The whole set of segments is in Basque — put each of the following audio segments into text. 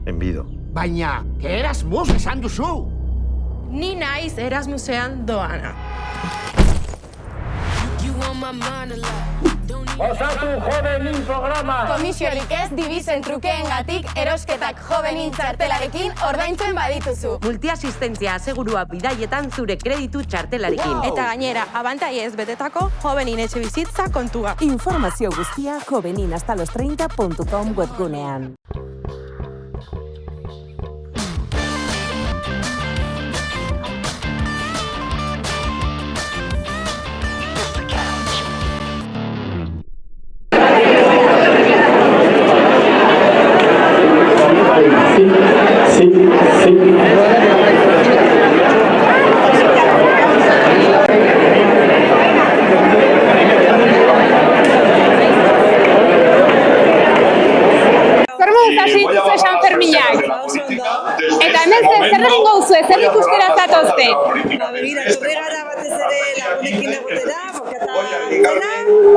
Enbido. Baina, Erasmus esan duzu! Ni naiz Erasmusean doana. Osatu Jovenin programa! Komisiorik ez dibizen trukeengatik erosketak Jovenin txartelarekin ordaintzen badituzu. Multiasistentzia asegurua bidaietan zure kreditu txartelarekin. Eta gainera, abantaiez betetako Jovenin etxebizitza kontua. Informazio guztia joveninhastalostreinta.com webgunean. Eta hemen zer egingo duzu, zer ikustera zatozte? Begira, torre gara batez ere lagunekin egotera, bokata antzera,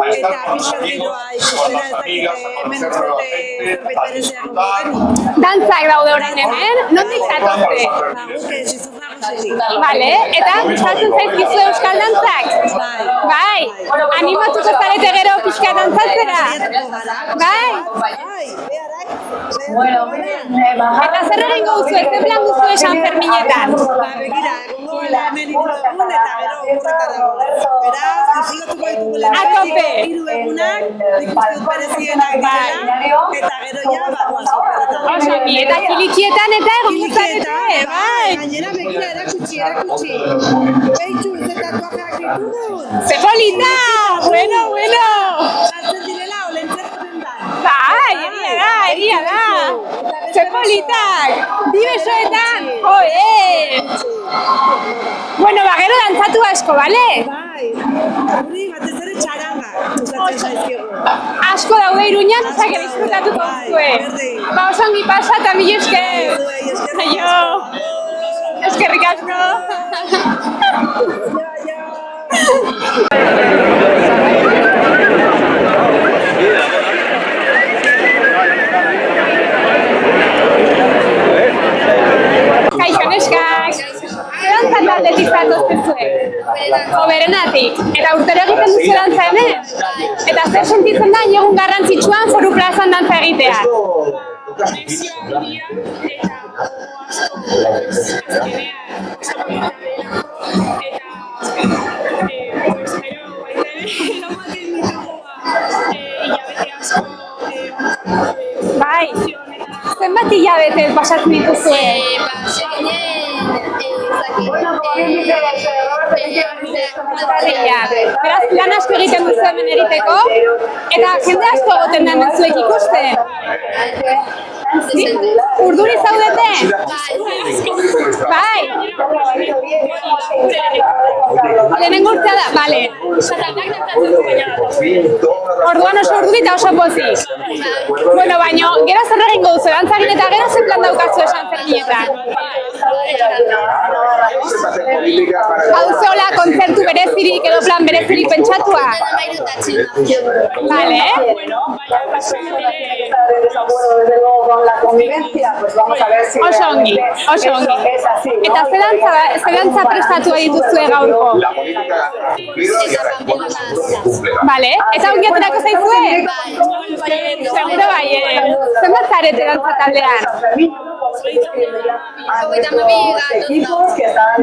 eta pixkantiloa ikustera ez dakite hemen ustete zerbait berezean gogoen. Dantzak daude orain hemen, nondik zatozte? Guk ez izurragusetik. Bale, eta gustatzen zaizkizu euskal dantzak? Bai, animatuko zarete gero pixka dantzatzera? Bai. Eta zer egingo duzu, ez plan duzu esan Ferminetan? Begira, egongo hemen hiru egun eta gero horretara. Beraz, izigatuko ditugula hiru egunak, ikuste dut berezienak direla, eta gero ja bagoaz horretara. Osongi, eta kilikietan eta egongo zarete, bai! Gainera, begira, erakutsi. Beitzu, eta tatuajeak ditugun. ¡Ze polita! Bueno! Sartzen direla, olentzetan da. Bai, egia da! ¡Ze politak! Bi besoetan! Joe! Bueno, gero dantzatu asko, bale? Bai, hori batez ere txaranga gustatzen zaizkigu. Asko daude Iruñan, ezak disfrutatuko duzue. Ba, osongi pasa eta mila esker! Aio! Eskerrik asko! Kaixo neskak! Zer dantza taldetik zatozte zuen? Berenatik. Eta urtero egiten duzu dantza hemen? Eta zer sentitzen da egun garrantzitsuan Foru Plazan dantza egitea? Bai, zenbat hilabete pasatzen dituzue? Beraz, lan asko egiten duzu hemen egiteko, eta jende asko egoten den zuek ikusten. Urduri zaudete? Bai. Lehenengo urtea da? Bale. Orduan oso urduri eta oso pozik. Bueno, baino, gero zer egingo duzu, dantzagin eta gero zer plan daukazu esan Ferminetan? Hauze hola, kontzertu berezirik edo plan berezirik pentsatua? Bale. Oso ongi. Eta ze dantza prestatu dituzue gaurko? Bale, eta ongi aterako zaizue? Seguro bai, zenbat zarete dantza taldean?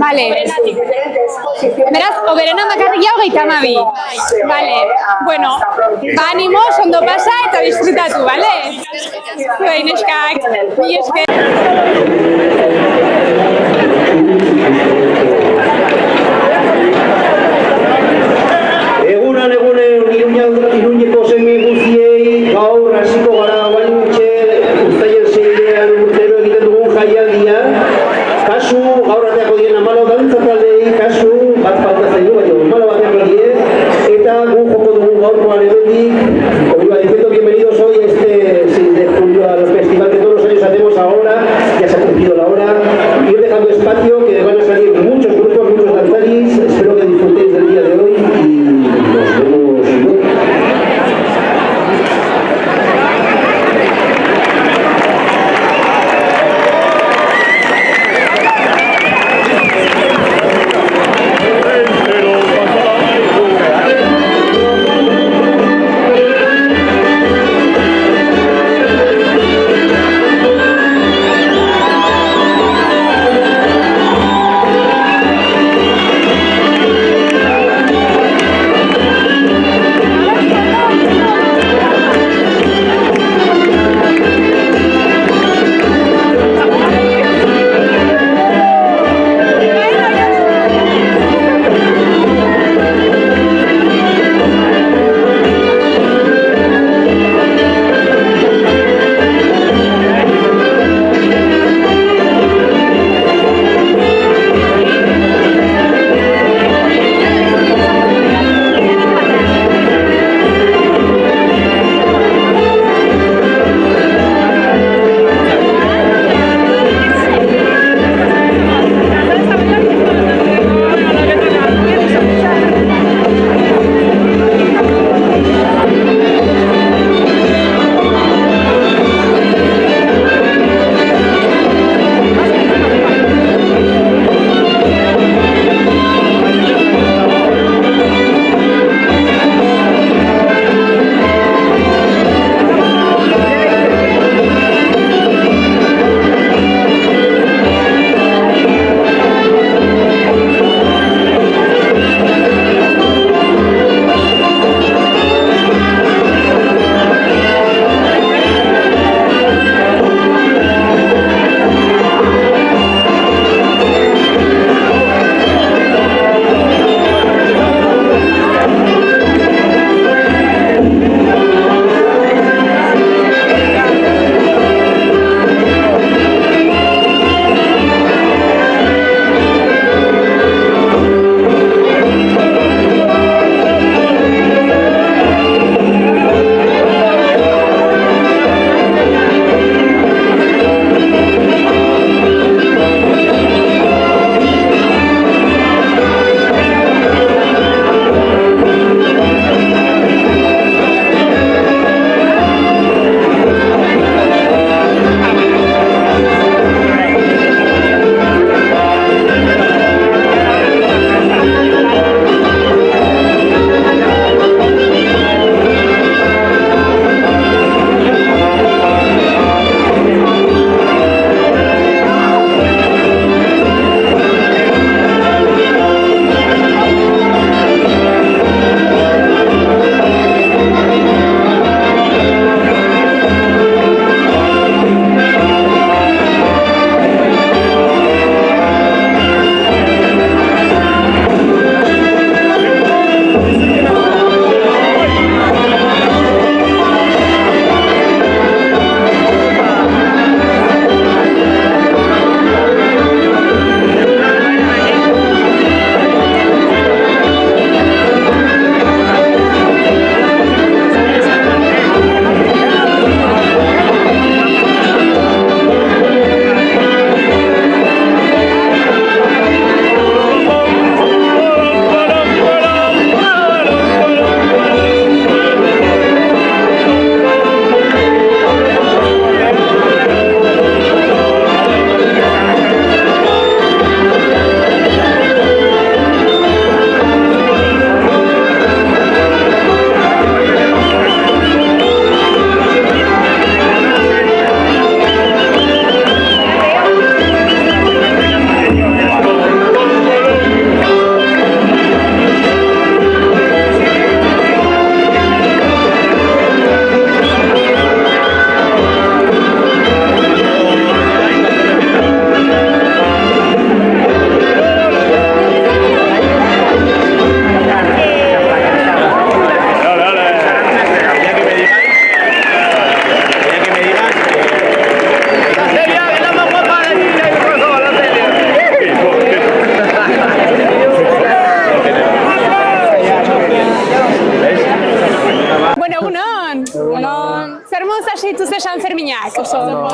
Bale. Beraz, oberenan bakarrik jau 32. Bale. Bueno, ba animoz, ondo pasa eta disfrutatu, bale? Zuei neskak, mi esker. Iruñeko semi guztiei gaur hasiko gara guaintxe uztaien 6ean urtero egiten dugun jaialdia. Kasu, gaur arteako dien 14 dantza taldei, kasu, bat falta zaigu, baina 14 batean dien, eta gu joko dugun gaurkoan ebetik, como iba diciendo, bienvenidos hoy a este 6 de julio al festival que todos los años hacemos ahora, ya se ha cumplido la hora, ir dejando espacio que van a salir muchos grupos, muchos danzaris, espero que disfrutéis del día de hoy y nos vemos luego.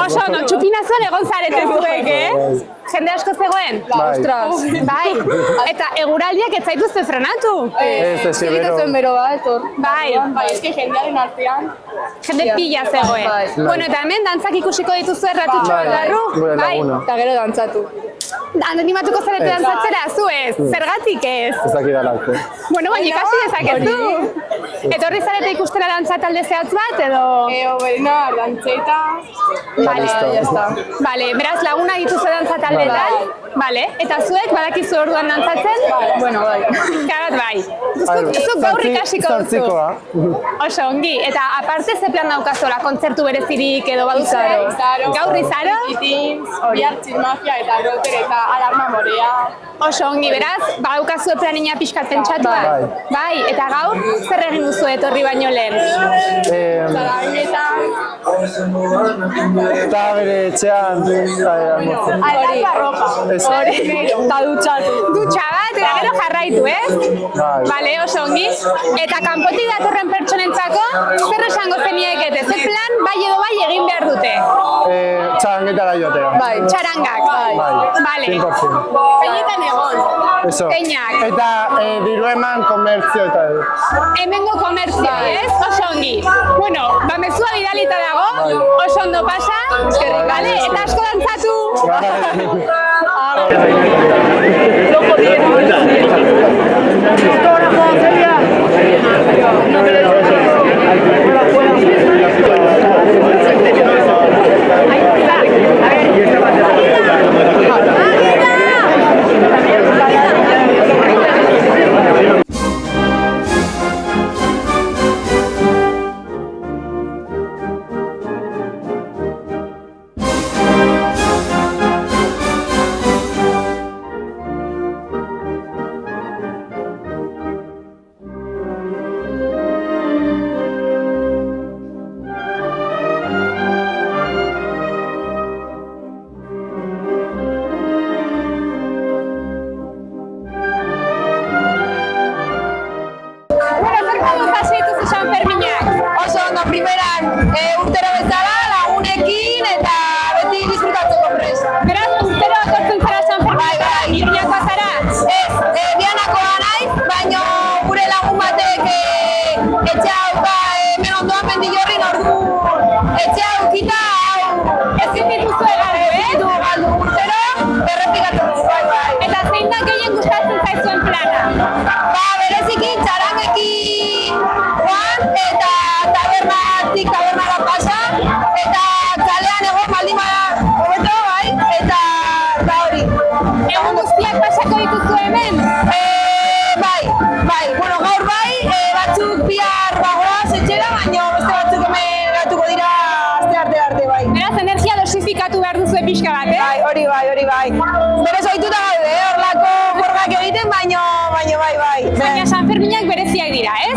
Oso, no, txupinazoan egon zarete zuek, Jende asko zegoen? Ostras. Bai. Eta eguraldiak ez zaituzte frenatu? Ez bero bat. Bai. eske jendearen artean. Jende pila zegoen. Bueno, eta hemen dantzak ikusiko dituzu erratutxo bat larru? Bai. Eta gero dantzatu. Animatuko zarete dantzatzera, zu ez? Zergatik ez? Ez dakidalako. Bueno, baina ikasi dezakezu. Etorri zarete ikustera dantza talde zehatz bat, edo? Oberena, dantzeta. Vale, vale, beraz laguna dituzu dantza taldeetan. Vale, eta zuek badakizu orduan dantzatzen? Bueno, bai. Pixka bat bai. Zuk gaur ikasiko duzu. Oso ongi, eta aparte ze plan daukazola, kontzertu berezirik edo baduzu? Gaur izaro? Biartzik mafia eta roter eta alarma morea. Oso ongi, beraz, badaukazu planina pixkat pentsatua? Bai, eta gaur, zer egin duzu etorri baino lehen? Zarabinetan. Eta bere etxean. Aldarba roja. Eta dutxatu. Dutxa bat, eta gero jarraitu, ez? Bale, oso ongi. Eta kanpotik datorren pertsonentzako, zer esango zeniekete? Ze plan, bai edo bai egin behar dute? Txarangetara joatea. Bai. Txarangak. Bale. 100%. Peinetan egon. Eso. Peinak. Eta diru eman komertzio eta Hemengo komertzio, ez? Oso ongi. Bueno, mezua bidalita dago, oso ondo pasa. Bale, eta asko dantzatu.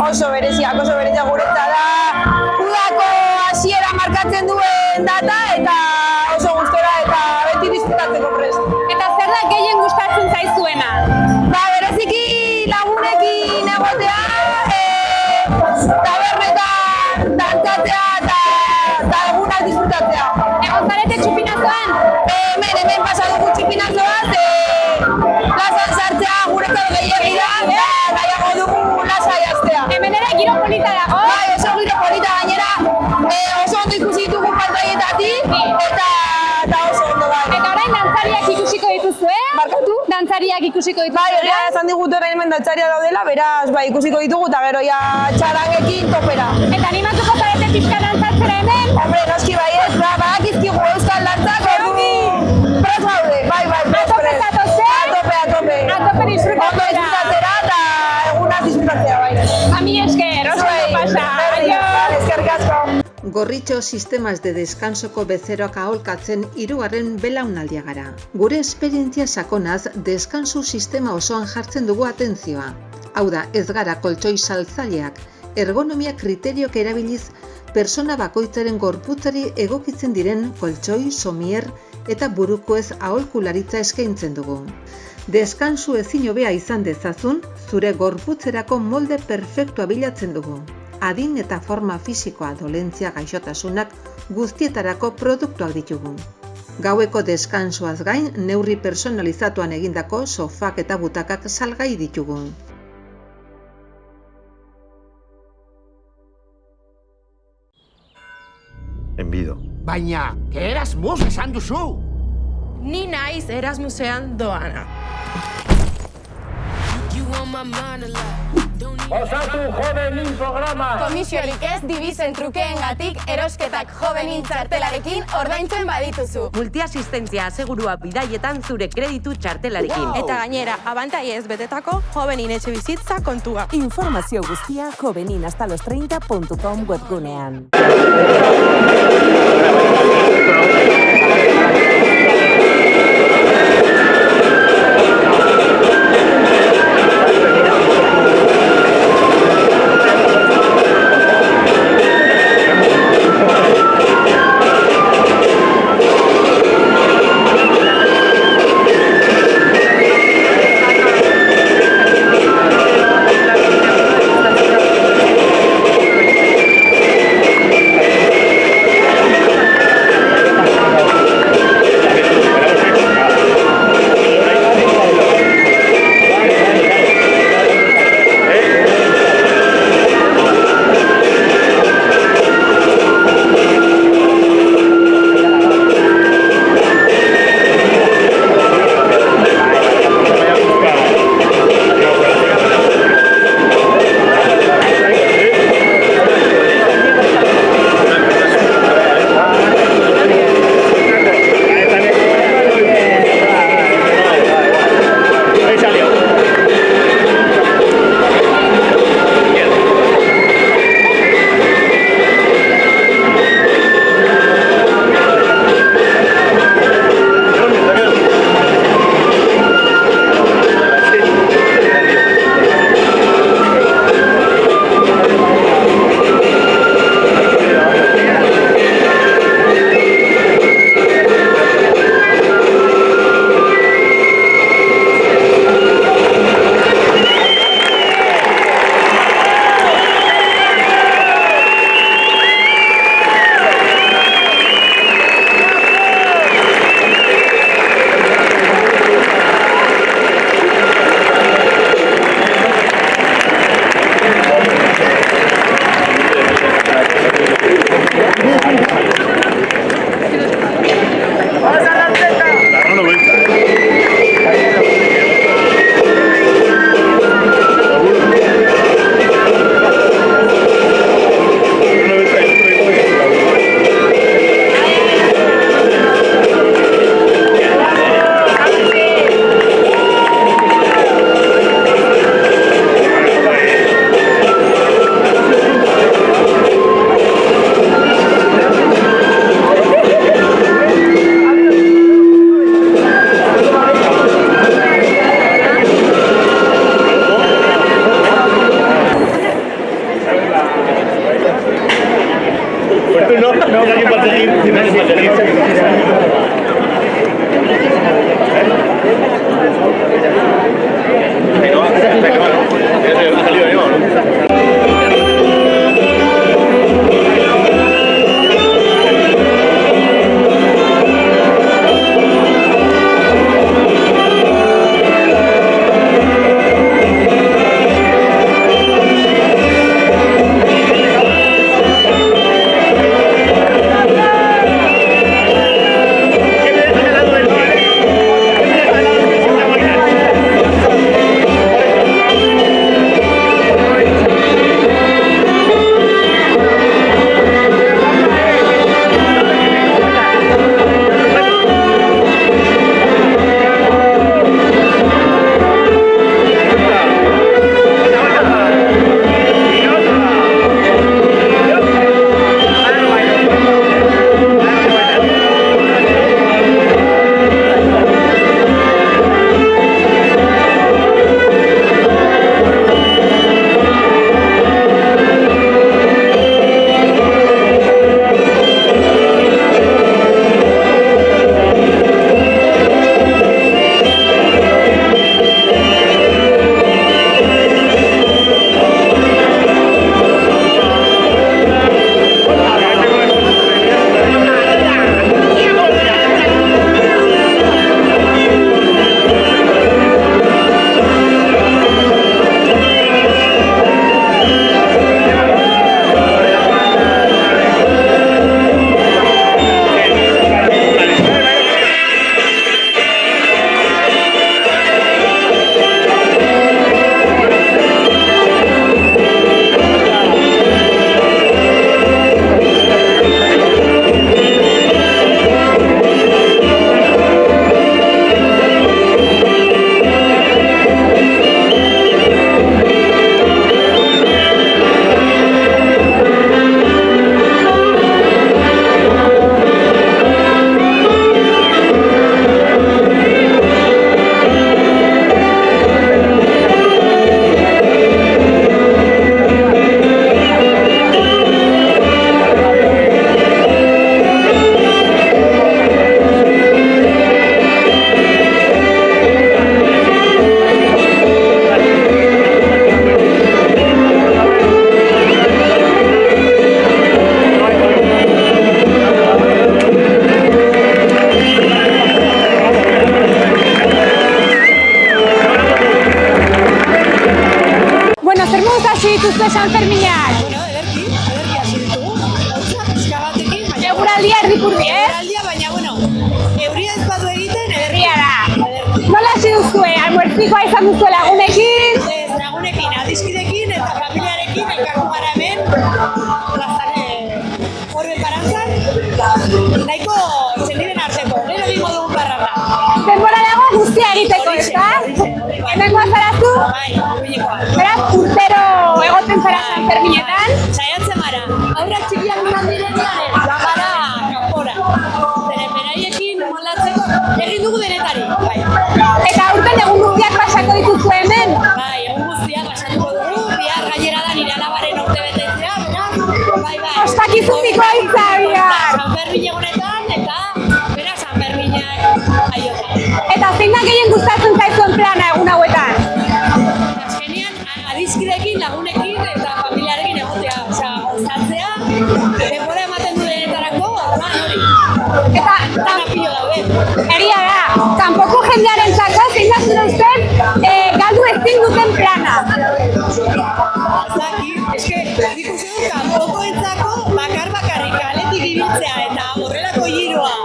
Oso bereziak guretzat da. Udako hasiera markatzen duen data eta oso gustora eta beti disfrutatzeko prest. Eta zer da gehien gustatzen zaizuena? Bereziki lagunekin egotea, tabernetan dantzatzea eta egunak disfrutatzea. Egon zarete txupinazoan? Hemen pasa dugu txupinazoaz, plazan sartzea guretzat gehiagia da, nahiago dugu lasai hastea. Hemen ere giro polita dago? Bai, oso giro polita gainera, oso ondo ikusi ditugu pantaietatik, eta oso ondo bai. Eta orain dantzariak ikusiko dituzu, Barkatu? Dantzariak ikusiko dituzu, Bai, egia esan digute orain hemen dantzaria daudela, beraz, bai, ikusiko ditugu, eta gero ja txarangekin topera. Eta animatuko zarete pixka dantzatzera hemen? Hombre, noski bai ez, badakizkigu euskal dantzak, ordu prest gaude, bai, prest. A tope disfrutatzera eta egunaz disfrutatzea, bai. Ami esker, oso ondo pasa. Eskerrik asko. Gorritxo sistemas de descansoko bezeroak aholkatzen 3. belaunaldia gara. Gure esperientzia sakonaz, deskansu sistema osoan jartzen dugu atentzioa. Hau da, ez gara koltsoi saltzaileak, ergonomia kriteriok erabiliz, persona bakoitzaren gorputzari egokitzen diren koltsoi, somier eta burukoez aholkularitza eskaintzen dugu. Deskansu ezin hobea izan dezazun, zure gorputzerako molde perfektua bilatzen dugu. Adin eta forma fisikoa, dolentzia, gaixotasunak, guztietarako produktuak ditugu. Gaueko deskansoaz gain, neurri personalizatuan egindako sofak eta butakak salgai ditugu. Enbido. Baina, Erasmus esan duzu! Ni naiz Erasmusean doana. Osatu jovenin programa! Komisiorik ez dibizen trukeengatik erosketak jovenin txartelarekin ordaintzen badituzu. Multiasistentzia asegurua bidaietan zure kreditu txartelarekin. Eta gainera, abantaiez betetako jovenin etxe bizitza kontua. Informazio guztia joveninhastalostreinta.com webgunean. dituzue Sanferminak? Bueno, ederki hasi ditugu. Hotza pixka batekin, baina... Eguraldia erdipurdi, Eguraldia, baina, bueno, euria ez badu egiten, Herria da. Nola hasi duzue? Almuerzikoa izan duzue lagunekin? Ez, lagunekin, adiskidekin eta familiarekin, elkartu gara hemen, plazan horren parantzan, nahiko txendiren arteko, gero egingo dugun parranda. Denbora dago guztia egiteko, ezta? Hemen guazarazu? Bai, urbilekoa. Beraz, urtero egoten zara Sanferminetan? Saiatzen gara, aurrak txikiak izan direnean, joan gara kanpora. Zeren beraiekin moldatzeko egin dugu denetari, bai. Eta aurten egun guztiak pasako dituzu hemen? Bai, egun guztiak pasatuko dugu, bihar gainera da nire alabaren urte betetzea, beraz, bai. Ospakizuniko hitza bihar! Sanfermin egunetan eta beraz Sanferminak aiotan. Eta zein da gehien gustatzen zaizuen plana egun hauetan? Azkenean, adiskidekin, lagunekin eta familiarekin egotea, gozatzea, denbora ematen du denetarako, hori. Eta, Tanapillo daude. egia da, kanpoko jendearen zaka, zein da zure ustez, galdu ezin duten plana. Zaki, eske, nik uste dut kanpokoentzako bakarrik kaletik ibiltzea eta horrelako giroa.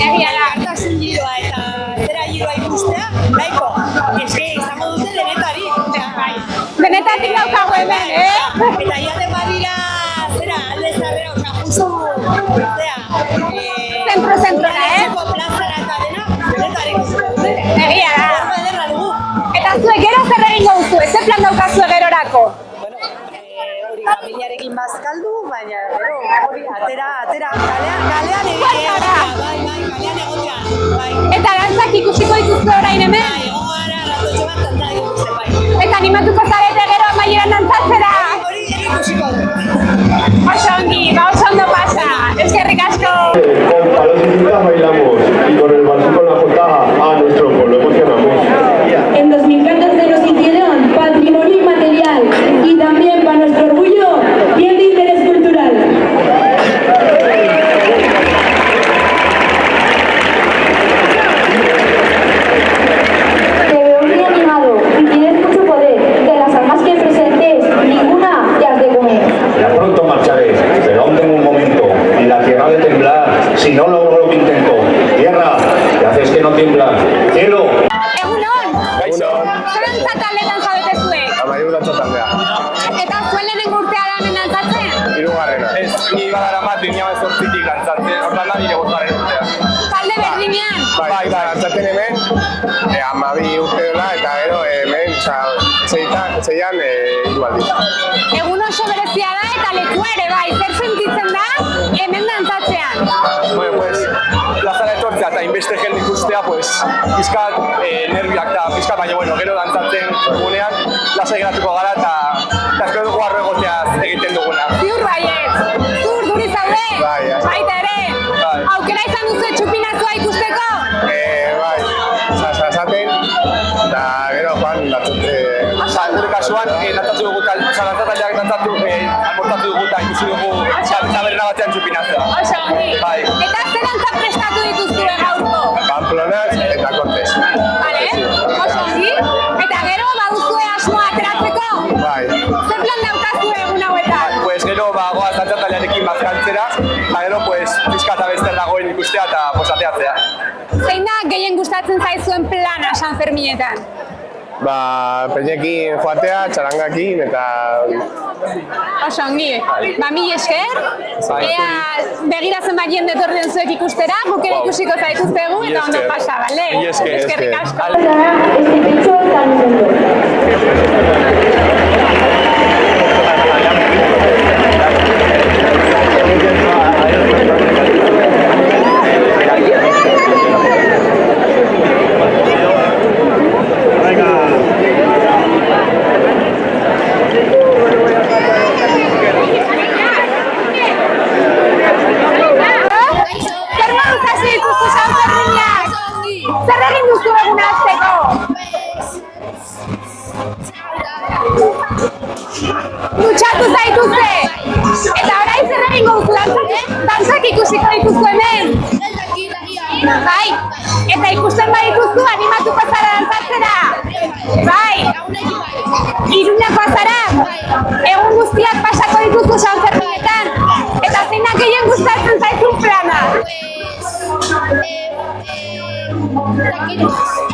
Egia da. Kartasun giroa eta zera giroa ikustea, nahiko. Eske, izango dute denetari. Bai. Denetatik daukago hemen, Eta iaten badira, zera, alde zarrera, justu, Zentro-zentrora, plazara eta dena, denetari ikusiko dute. Egia da. Horba ederra dugu. Eta zuek gero zer egingo duzu, ze plan daukazue gerorako? Hori familiarekin bazkaldu, baina gero hori atera, kalean egitea, bai, kalean egotea, bai. Eta dantzak ikusiko dituzue orain hemen? Bai, gara ratotxo bat dantzak ikusten, bai. Eta animatuko zarete gero amaieran dantzatzera? Hori ikusiko du. Oso ongi, oso ondo pasa, eskerrik asko! Con palos y cintas bailamos y con el barco con la jota a nuestro pueblo emocionamos. En 2014 nos hicieron patrimonio inmaterial y también para nuestro orgullo, bien de interés cultural. Te veo muy animado y tienes mucho poder. De las almas que presentes, ninguna te has de comer. Ya pronto marcharé, pero aún tengo un momento y la tierra ha de temblar si no logro lo que intento. Tierra, ¿qué haces que no tiembla? Cielo. Egunon! Zer taldetan zaudete zuek? Amaiur dantzataldea. Eta zuen lehenengo urtea da hemen dantzatzen? Hirugarrena. Ez, ni badara bat 2018tik dantzatzen, hortan da nire 5. urtea. Talde berdinean? Bai, dantzatzen hemen, 12 urte dela, eta gero hemen, zeian, hiru aldiz. Egun oso berezia da eta lekua ere bai, zer sentitzen da hemen dantzatzean? Bueno, pues, plazara etortzea eta inbeste jende ikustea, pues, pizkat nerviak da, pizkat, baina, bueno, gero dantzatzen gunean, lasai geratuko gara eta espero dugu arro egoteaz egiten duguna. Ziur baiet, zur duri zaude? Bai, baita ere, aukera izan duzu txupinazua ikusteko? Bai, sasaten, eta gero joan datzute. Gure kasuan, dantzatu dugu, dantzataleak dantzatu, albortatu dugu eta ikusi dugu taberna batean txupinazua. Oso ongi. Bai. Eta zer dantza prestatu dituzue gaurko? Pamplonas eta Cortes. Vale, oso ongi. Eta gero baduzue asmoa ateratzeko? Bai. Zer plan daukazue egun hauetan? Pues gero goaz dantzatalearekin bazkaltzera, gero pues pizka eta bester dagoen ikustea eta posateatzea. Zein da gehien gustatzen zaizuen plana Sanferminetan? Peinekin joatea, txarangakin eta... Oso ongi. Mil esker. Ea begiratzen bat jende etorri den zuek ikustera, guk ere ikusiko zaituztegu eta ondo pasa, bale? Eskerrik asko. Este techo tan lindo. Zer egin duzu egun hasteko? Dutxatu zaituzte! Eta orain zer egingo duzu dantzak ikusiko dituzu hemen? Bai, eta ikusten badituzu animatuko zara dantzatzera? Bai! Iruñakoa zara? Egun guztiak pasako dituzu San Ferminetan? Eta zeinak gehien gustatzen zaizun plana?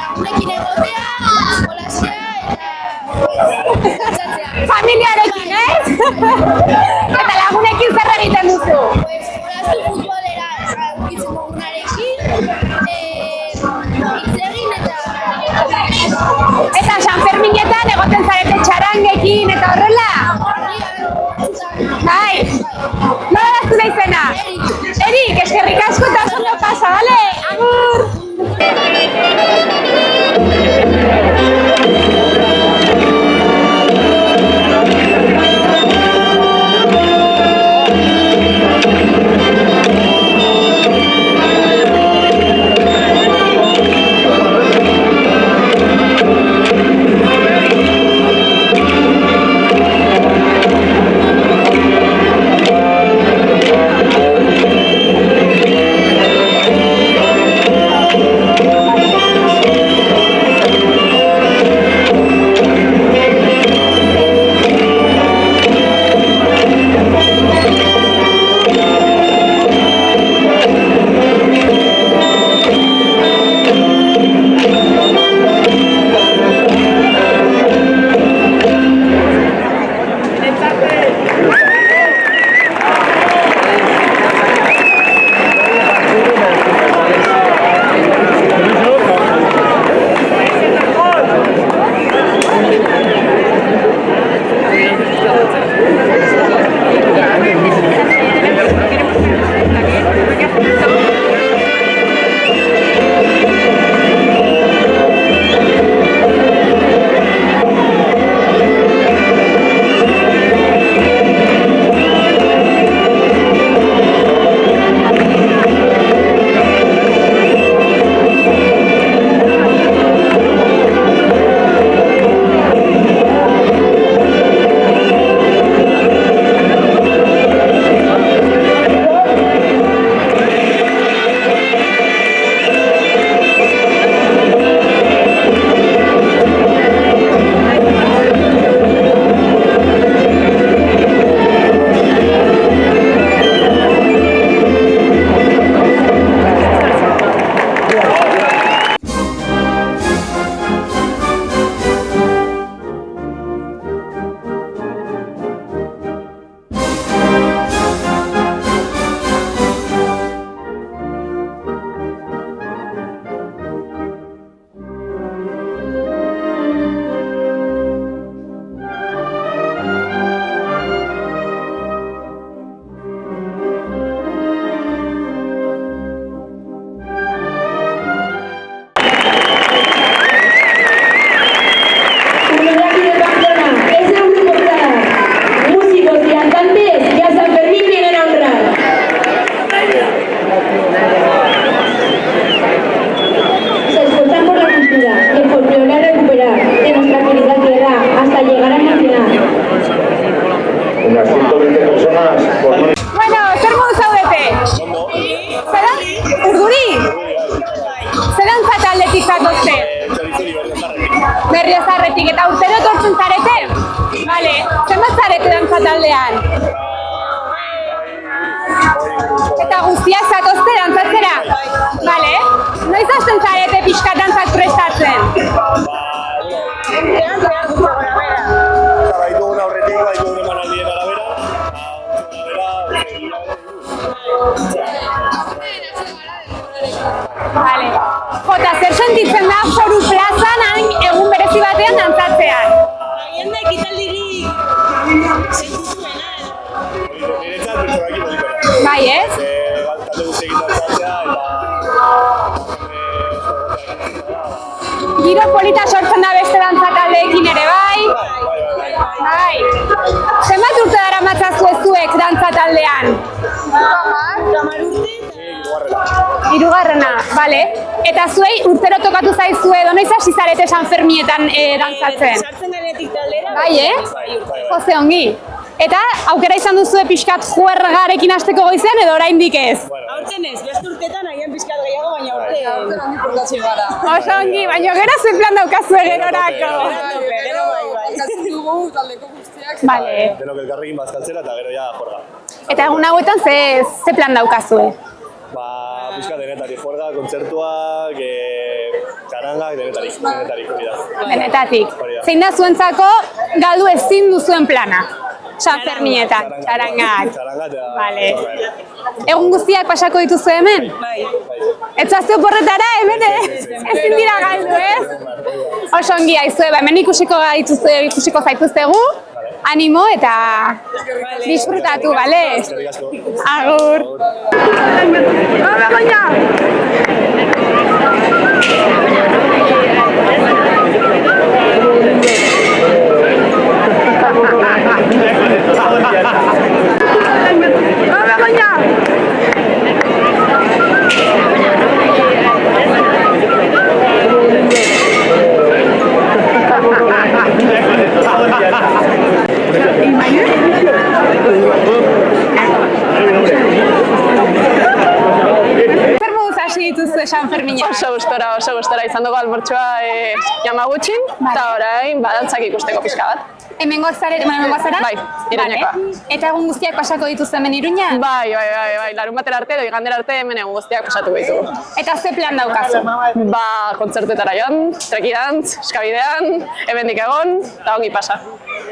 Lagunekin egotea, jolastea eta familiarekin, ez? Eta lagunekin zer egiten duzu? jolastu futbolera ukitzen dugunarekin, hitz egin Eta San Ferminetan egoten zarete txarangekin eta horrela? Bai! Nola da zure izena? Erik, eskerrik asko eta ondo pasa, bale? Agur! Berriozarretik eta urtero etortzen zarete? Bale, zenbat zarete dantza taldean? Eta guztiak zatozte dantzatzera? Bale, noiz hasten zarete pixka dantzak prestatzen? Baitugun aurretik, baitugun emanaldien arabera. Vale. Jota, zer sentitzen da Foru plazan hain egun berezi batean dantzatzean? Agian da ekitaldirik sentituena. Niretzat pertsonakin politera. Bai, ez? Talde guztiekin dantzatzea Giro polita sortzen da beste dantza taldeekin ere, bai? Bai. Zenbat urte daramatzazue zuek dantza taldean? 10 urte. Hirugarrena, bale. Eta zuei urtero tokatu zaizue edo noiz hasi zarete San Fermietan dantzatzen? Sartzen ganetik taldera. Bai, Jose ongi. Eta aukera izan duzue pixkat juergarekin hasteko goizean edo oraindik ez? Aurten ez, beste urtetan agian pixkat gehiago, baina urte handi portatxe gara. Oso ongi, baina gero ze plan daukazu gerorako. Gero bai. Bazkaltzen dugu taldeko guztiak. Vale. Denok elkarrekin bazkaltzera eta gero ja jorga. Eta egun hauetan ze plan daukazue? Pizka denetari jorga, kontzertuak, txarangak, denetarik. Denetatik. Zein da zuentzako galdu ezin duzuen plana? San Ferminetan, txarangak. Vale. Egun guztiak pasako dituzu hemen? Bai. Etzazte oporretara hemen ezin dira galdu, ez? Oso ongi aizue, hemen ikusiko zaituztegu. Animo eta disfrutatu, bale? Agur! Begoña! Zer moduz hasi dituzue San Fermina? Oso gustora izan dugu almortxoa Yamagutxin, eta orain badantzak ikusteko pixka bat. Hemengo zara? Bai, Iruñekoa. Eta egun guztiak pasako dituzu hemen Iruñan? Bai, larun batera arte edo igandera arte hemen egun guztiak pasatu ditugu. Eta ze plan daukazu? Kontzertuetara joan, trekidantz, eskabidean, hemendik egon, eta ongi pasa.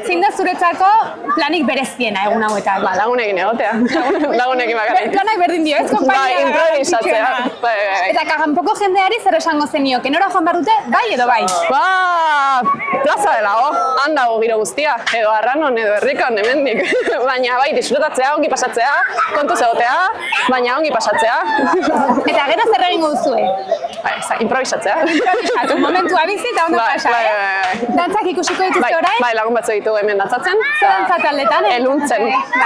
Zein da zuretzako planik bereziena egun hauetan? Lagunekin egotea, lagunekin bakarrik. Planak berdin dio, ez konpainia improvisatzea. Eta kanpoko jendeari zer esango zenioke, nora joan behar dute, bai edo bai? Plaza delago, han dago giro guztia, edo Arranon, edo Herrikon, hemendik. Baina bai, disfrutatzea, ongi pasatzea, kontuz egotea, baina ongi pasatzea. Eta gero zer egingo duzue? Improvisatzea. Improvisatu, momentua bizi eta ondo pasa, Dantzak ikusiko dituzte orain? Bai, lagun batzu ditugu hemen dantzatzen. Zer dantza taldetan? Eluntzen,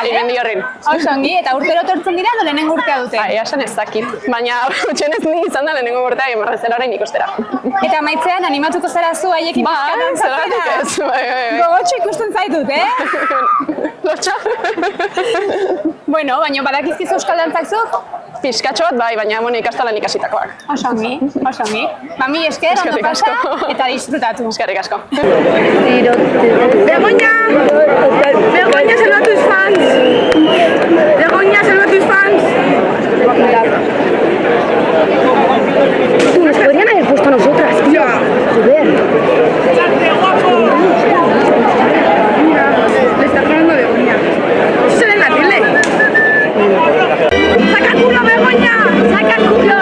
imendi horrin. Oso ongi, eta urtero tortzen dira edo lehenengo urtea dute? Esan ez dakit, baina utxenez ni izan da lehenengo urtea emarrezen orain ikustera. Eta maitzean animatuko zara zu haiekin pixka dantzatzera? Gogotxo ikusten zaitut, Lotxa. Bueno, baina badakizkizu euskal dantzak zuk? Pixkatxo bat bai, baina ikastalan ikasitakoak. Oso ongi. Mami esker, ondo pasa, eta disfrutatu. Eskerrik asko. Begoña! Begoña, salva a tus fans! Begoña, salva a tus fans! Nos podrían haber puesto a nosotras, tío. Joder. Mira, le está hablando Begoña. Eso se ve en la tele. ¡Saca el culo, Begoña! ¡Saca el culo!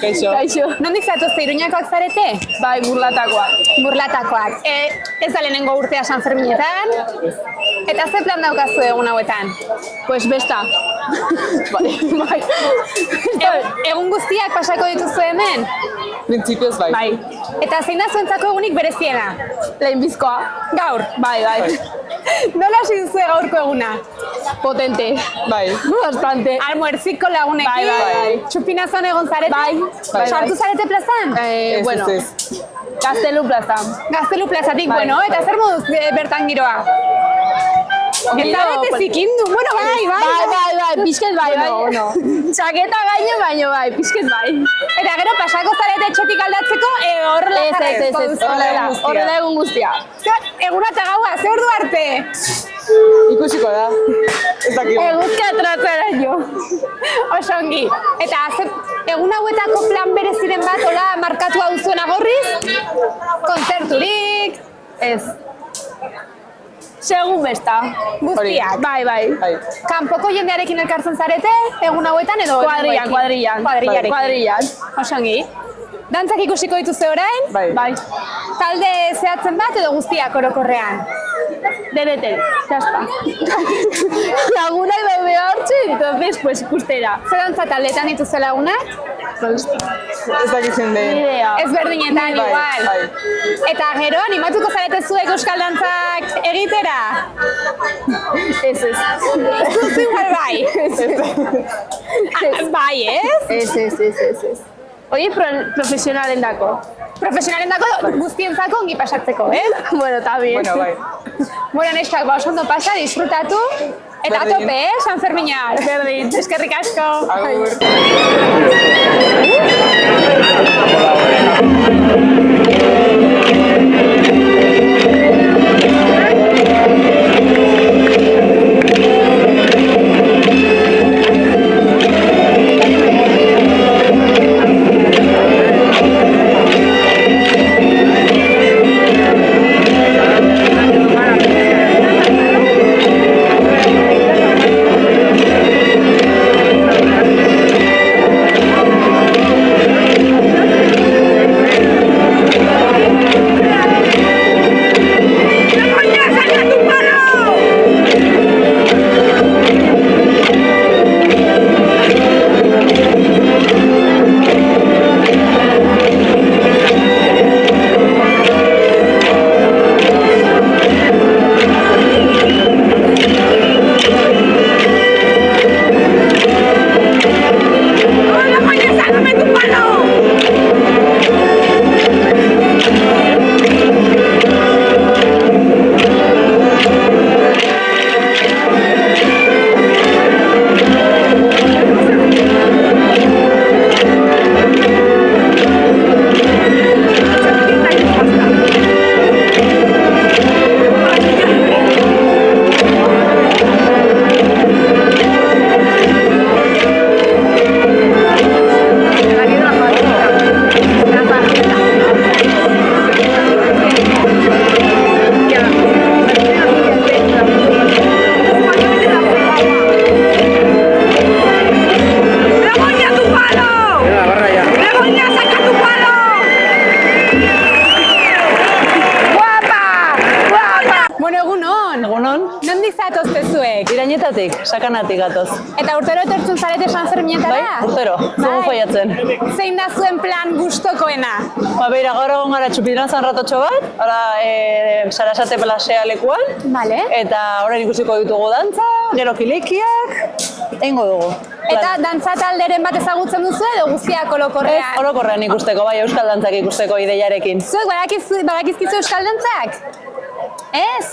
Kaixo. Kaixo. Nondik zatozte, Iruñakoak zarete? Bai, burlatakoak. Burlatakoak. Ez da lehenengo urtea San Ferminetan? Eta ze plan daukazu egun hauetan? Pues besta. Bai. Egun guztiak pasako dituzu hemen? Printzipioz bai. Bai. Eta zein da zuentzako egunik bereziena? Lehenbizkoa. Gaur? Bai. Nola hasi duzue gaurko eguna? Potente. Bai. Bastante. Almuerziko lagunekin? Bai. Txupinazon egon zarete? Bai. Sartu zarete plazan? Bueno. Gaztelu plazan. Gaztelu plazatik, bueno, eta zer moduz bertan giroa? Ez zarete zikindu, bueno, bai. Pixket bai. Txaketa gaino baino bai, pixket bai. Eta gero pasako zarete etxetik aldatzeko, horrela Ez, horrela egun guztia. Eguna eta gaua, ze ordu arte? Ikusiko da. Eguzka tratzara jo. Osongi. Eta egun hauetako plan bereziren bat, hola, markatu hau zuen agorriz? Kontzerturik? Ez. Segun besta. Guztiak? Bai. Kanpoko jendearekin elkartzen zarete, egun hauetan edo? Kuadrillan. Osongi. Dantzak ikusiko dituzte orain? Bai. Talde zehatzen bat edo guztiak orokorrean? Deneten, jazta. Lagunak daude hortxe, entonces, pues, ikustera. Zer dantza taldeetan dituzte lagunak? Ez dakitzen den. Ez berdinetan, igual. Eta gero, animatuko zarete zuek euskal dantzak egitera? Ez. Zuzu igual bai? Bai, ez? Ez. Oie, profesionalen dako. Profesionalen dako guztientzako ongi pasatzeko, Bueno, está bien. Bueno, neskak, oso ondo pasa, disfrutatu. Eta tope, San Fermina. Berdin. Eskerrik asko. Agur. Irañetatik, sakanatik gatoz. Eta urtero etortzen zarete San Ferminetara? Bai, urtero, zugu foiatzen. Zein da zuen plan gustokoena? Beira, gaur egon gara txupidantzan ratotxo bat, Sarasate plasea lekuan. Vale. Eta orain ikusiko ditugu dantza, gero kilekiak, eingo dugu. Eta dantza talderen bat ezagutzen duzu edo guztiak orokorrean? Ez, orokorrean ikusteko, bai, euskal dantzak ikusteko ideiarekin. Zuek badakizkizu euskal dantzak? Ez?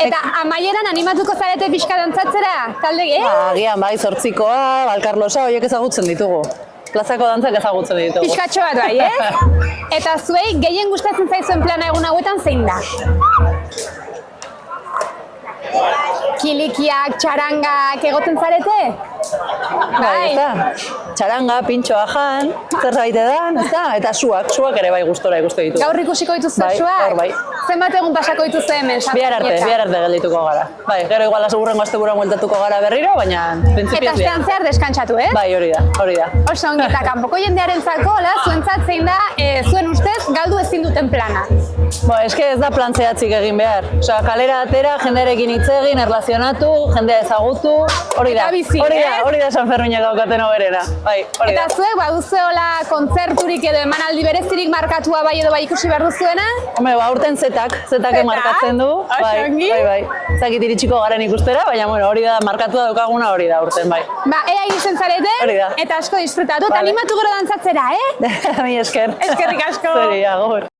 Eta amaieran animatuko zarete pixka dantzatzera, talde, Agian, bai, Zortzikoa, Balkarlosa, horiek ezagutzen ditugu. Plazako dantzak ezagutzen ditugu. Pixkatxo bat bai, Eta zuei gehien gustatzen zaizuen plana egun hauetan zein da? Kilikiak, txarangak egoten zarete? Bai, eta txaranga, pintxoa jan, zerbait edan, eta suak ere bai gustora ikuste ditu. Gaur ikusiko dituzue Bai, suak? hor bai. Zenbat egun pasako dituzue hemen? Bihar arte geldituko gara. Bai, gero igual hurrengo asteburuan bueltatuko gara berriro, baina printzipioz Eta astean zehar deskantsatu, Bai, hori da. Oso ongi, eta kanpoko jendearentzako, zuentzat zein da, zuen ustez, galdu ezin duten plana. Eske ez da plan zehatzik egin behar. Osea, kalera atera, jendearekin hitz egin, erlazionatu, jendea ezagutu, hori da. Hori da San Ferminek daukaten hoberena. Bai, hori da. Eta zuek, baduzuela kontzerturik edo emanaldi berezirik markatua bai edo bai ikusi behar duzuena? Hombre, aurten zetak markatzen du. Bai. Zakit iritsiko garen ikustera, baina hori da markatua daukaguna hori da aurten, bai. Ea iristen zareten, eta asko disfrutatu, eta animatu gero dantzatzera, Mi esker. Eskerrik asko. Zeri, agur.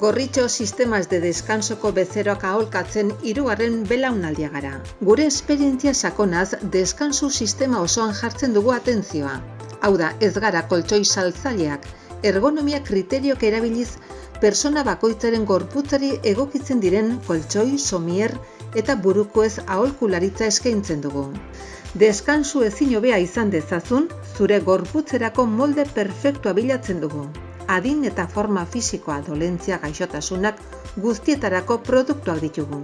Gorritxo sistemas de descansoko bezeroak aholkatzen hirugarren belaunaldia gara. Gure esperientzia sakonaz deskansu sistema osoan jartzen dugu atentzioa. Hau da, ez gara koltxoi saltzaileak, ergonomia kriteriok erabiliz persona bakoitzaren gorputzari egokitzen diren koltxoi, somier eta burukoez aholkularitza eskaintzen dugu. Deskansu ezin hobea izan dezazun, zure gorputzerako molde perfektua bilatzen dugu. Adin eta forma fisikoa, dolentzia, gaixotasunak guztietarako produktuak ditugu.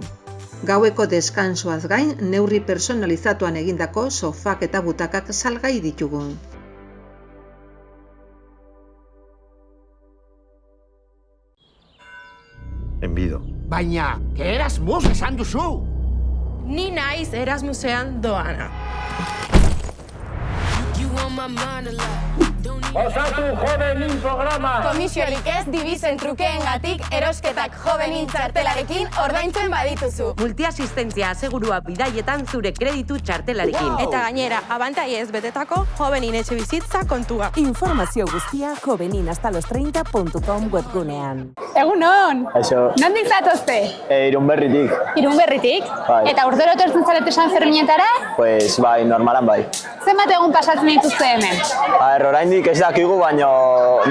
Gaueko deskansoaz gain, neurri personalizatuan egindako sofak eta butakak salgai ditugu. Enbido. Baina, Erasmus esan duzu! Ni naiz Erasmusean doana. Osatu jovenin programa! Komisiorik ez dibizen trukeengatik erosketak jovenin txartelarekin ordaintzen badituzu. Multiasistentzia asegurua bidaietan zure kreditu txartelarekin. Eta gainera, abantaiez betetako jovenin etxe bizitza kontua. Informazio guztia joveninhastalos30.com webgunean. Egunon! Aixo. Nondik zatozte? Irunberritik. Irunberritik? Bai. Eta urtero etortzen zarete San Ferminetara? Pues bai, normalan bai. Zenbat egun pasatzen dituzte hemen? Oraindik ez dakigu, baina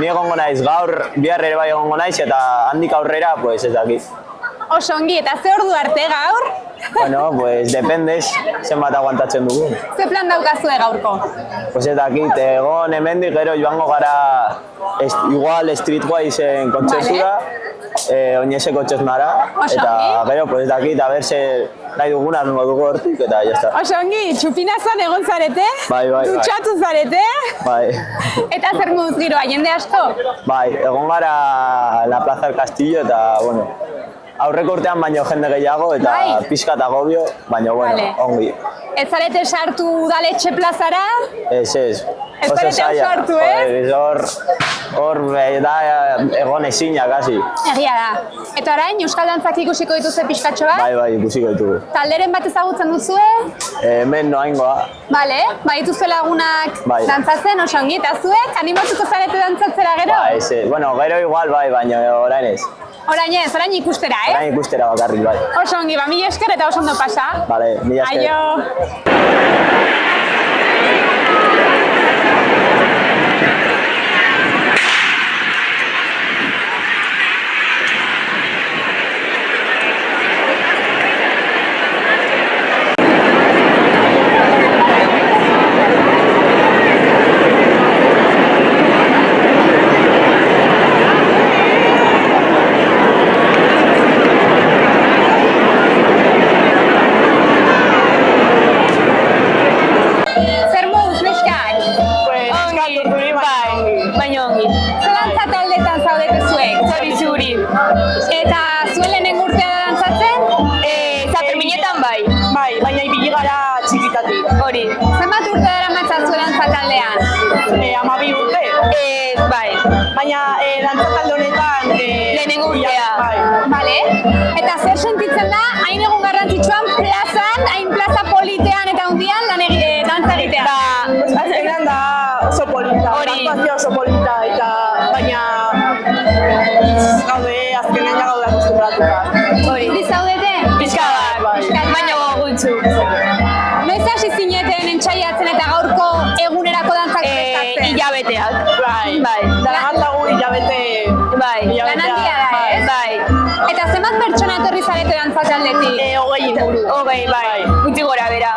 ni egongo naiz gaur, bihar ere bai egongo naiz, eta handik aurrera, pues ez dakit. Oso ongi, eta ze ordu arte gaur? Bueno, pues dependez, zenbat aguantatzen dugu. Ze plan daukazue gaurko? Pues ez dakit, egon hemendik gero joango gara igual Streetwise kontzertura, oinezeko txosnara, eta gero, pues ez dakit, a ber ze nahi duguna nungo dugu hortik, eta jazta. Oso ongi, txupinazan egon zarete? Bai. Dutxatu zarete? Bai. Eta zer moduz giroa, jende asko? Bai, egon gara La Plaza del Castillo, eta, bueno, aurreko urtean baino jende gehiago, eta pixka eta agobio, baina, bueno, ongi. Ez zarete sartu udaletxe plazara? Ez. Ez zarete sartu, Hor da egon ezina, kasi. Egia da. Eta orain, Euskal Dantzak ikusiko dituzte pixkatxo bat? Bai, ikusiko ditugu. Talderen bat ezagutzen duzue? Hemen noaingoa. Bale, dituzue lagunak dantzatzen, oso ongi, eta zuek, animatuko zarete dantzatzera gero? Ba, ez, bueno, gero igual bai, baina orain ez. Orain ez, orain ikustera, eh? Orain ikustera bakarrik, bai. Oso ongi, mila esker eta oso ondo pasa. Bale, mila esker. Aio! Zenbat urte dara matzazu dantzataldean? 12 urte. Bai. Baina dantzatalde honetan... lehenengo urtea. Bale. Eta zer sentitzen da, hain egun garrantzitsuan plazan, hain plaza politean eta hundian dantza egitea? Azkenean da oso polita, aktuazioa oso polita, eta baina gaude, azkenean ja gaude akostumbratuta. Hori zaudete? Pixka bat, baina gogutzu. Noiz hasi zineten entzaiatzen eta gaurko egunerako dantzak prestatzen? Hilabeteak. Bai. Daramatzagu hilabete. Bai. Lan handia da, ez? Bai. Eta zenbat pertsona etorri zarete dantzataldetik? 20 inguru. 20, bai. Gutxi gora bera.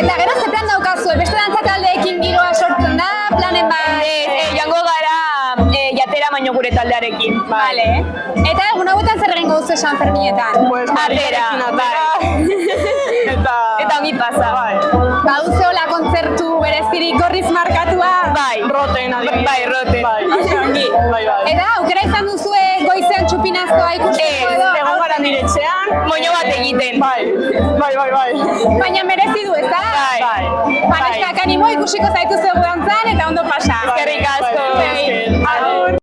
Eta gero ze plan daukazue? Beste dantzataldeekin giroa sortzen da? Planen bat? Joango gara jatera baino gure taldearekin. Bale. Eta egun hauetan zer egingo duzu San Ferminetan? Atera. Eta ongi pasa. Baduze hola kontzertu berezirik gorriz markatua? Bai. Roten adibidez. Bai, roten. Bai. Eta aukera izan duzue goizean txupinazkoa ikusteko edo? Egon gara niretxean. Moño bat egiten. Bai. Baina merezi du, ez da? Bai. Paneskak animo ikusiko zaituzu dantzan eta ondo pasa. Eskerrik asko. Agur.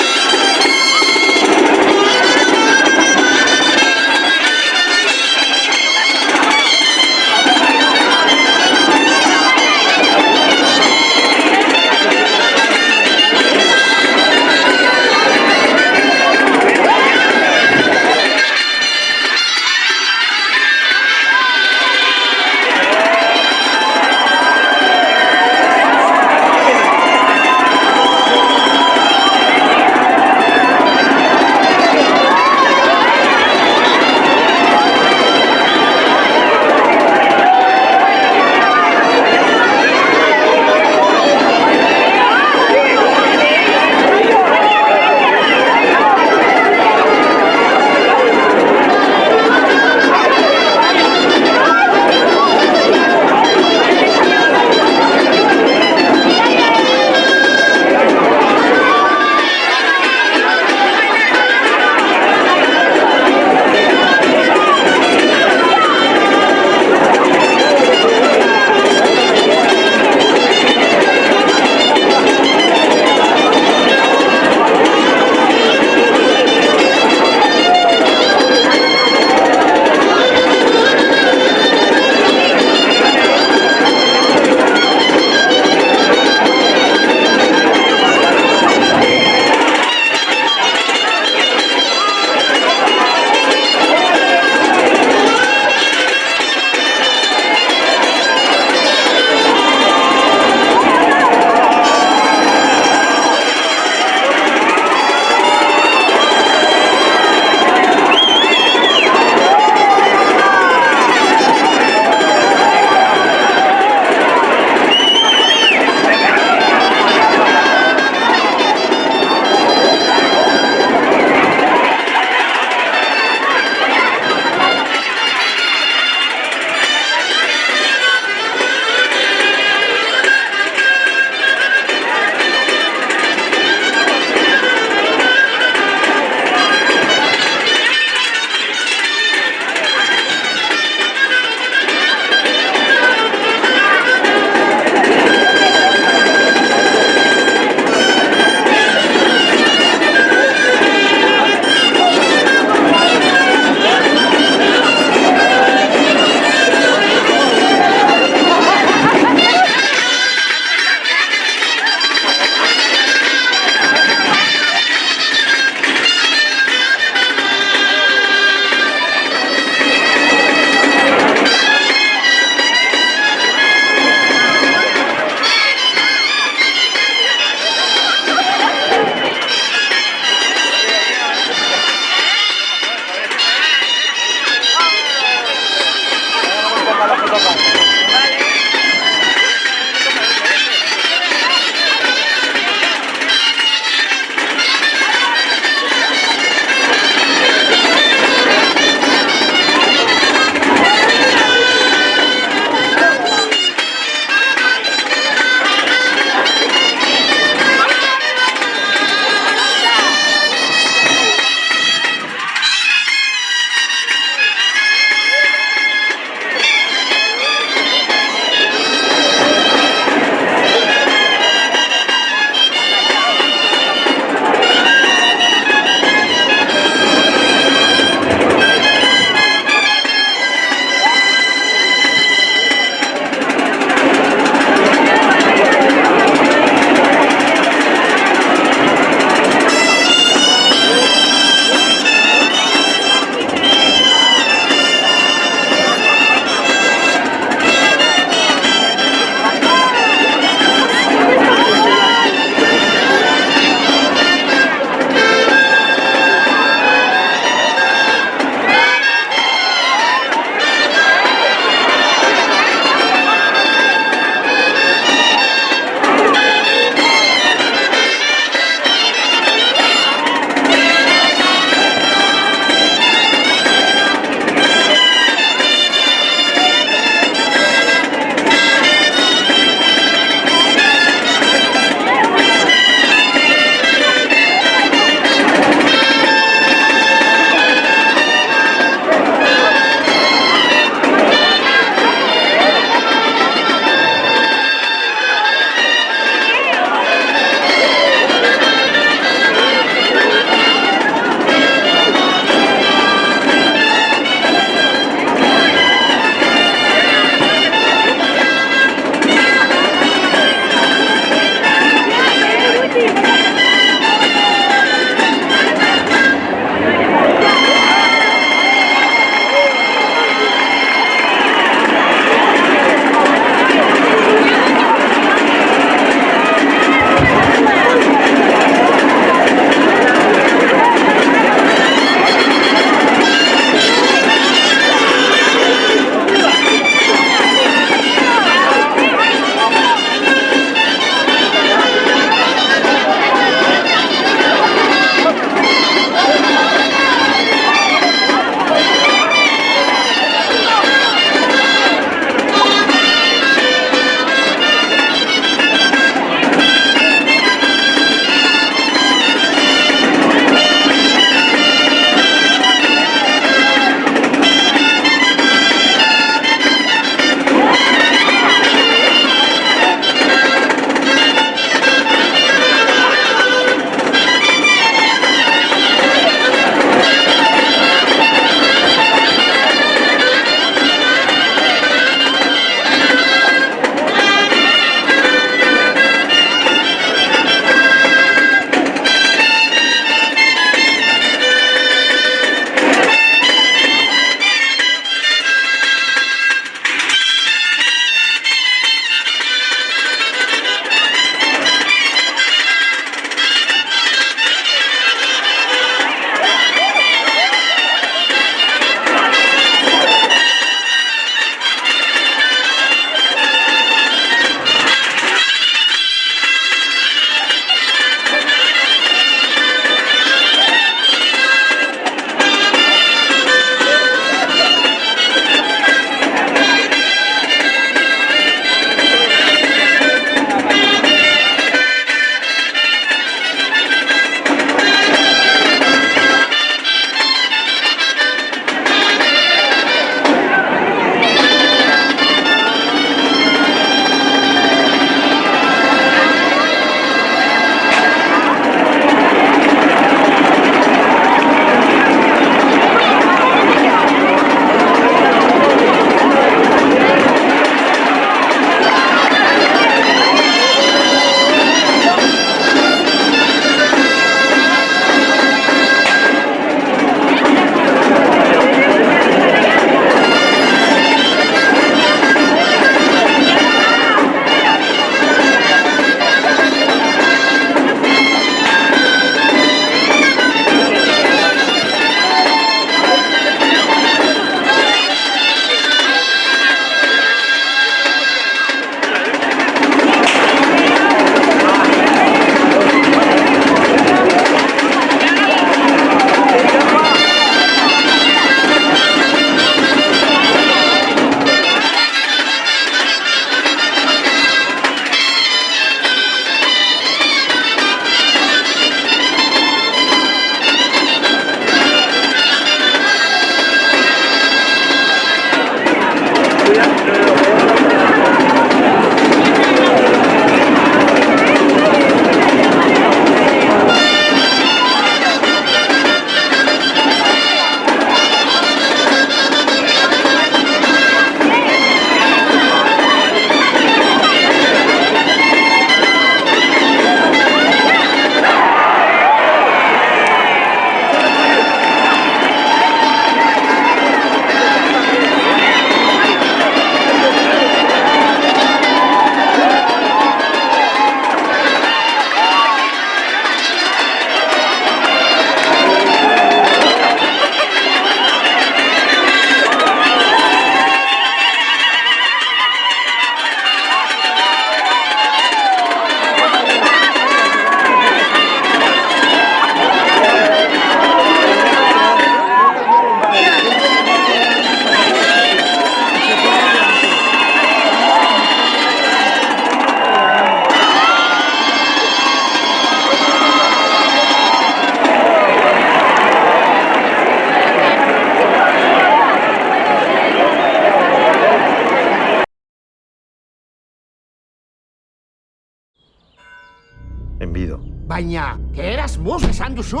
Baina, Erasmus esan duzu.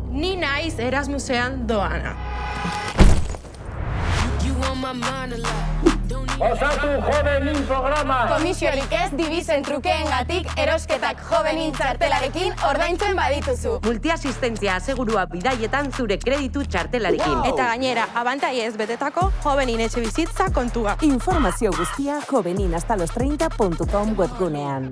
Ni naiz Erasmusean doana. Osatu jovenin programa! Komisiorik ez dibizen trukeengatik erosketak jovenin txartelarekin ordaintzen badituzu. Multiasistentzia asegurua bidaietan zure kreditu txartelarekin. Eta gainera, abantaiez betetako jovenin etxe bizitza kontua. Informazio guztia joveninhastalostreinta.com webgunean.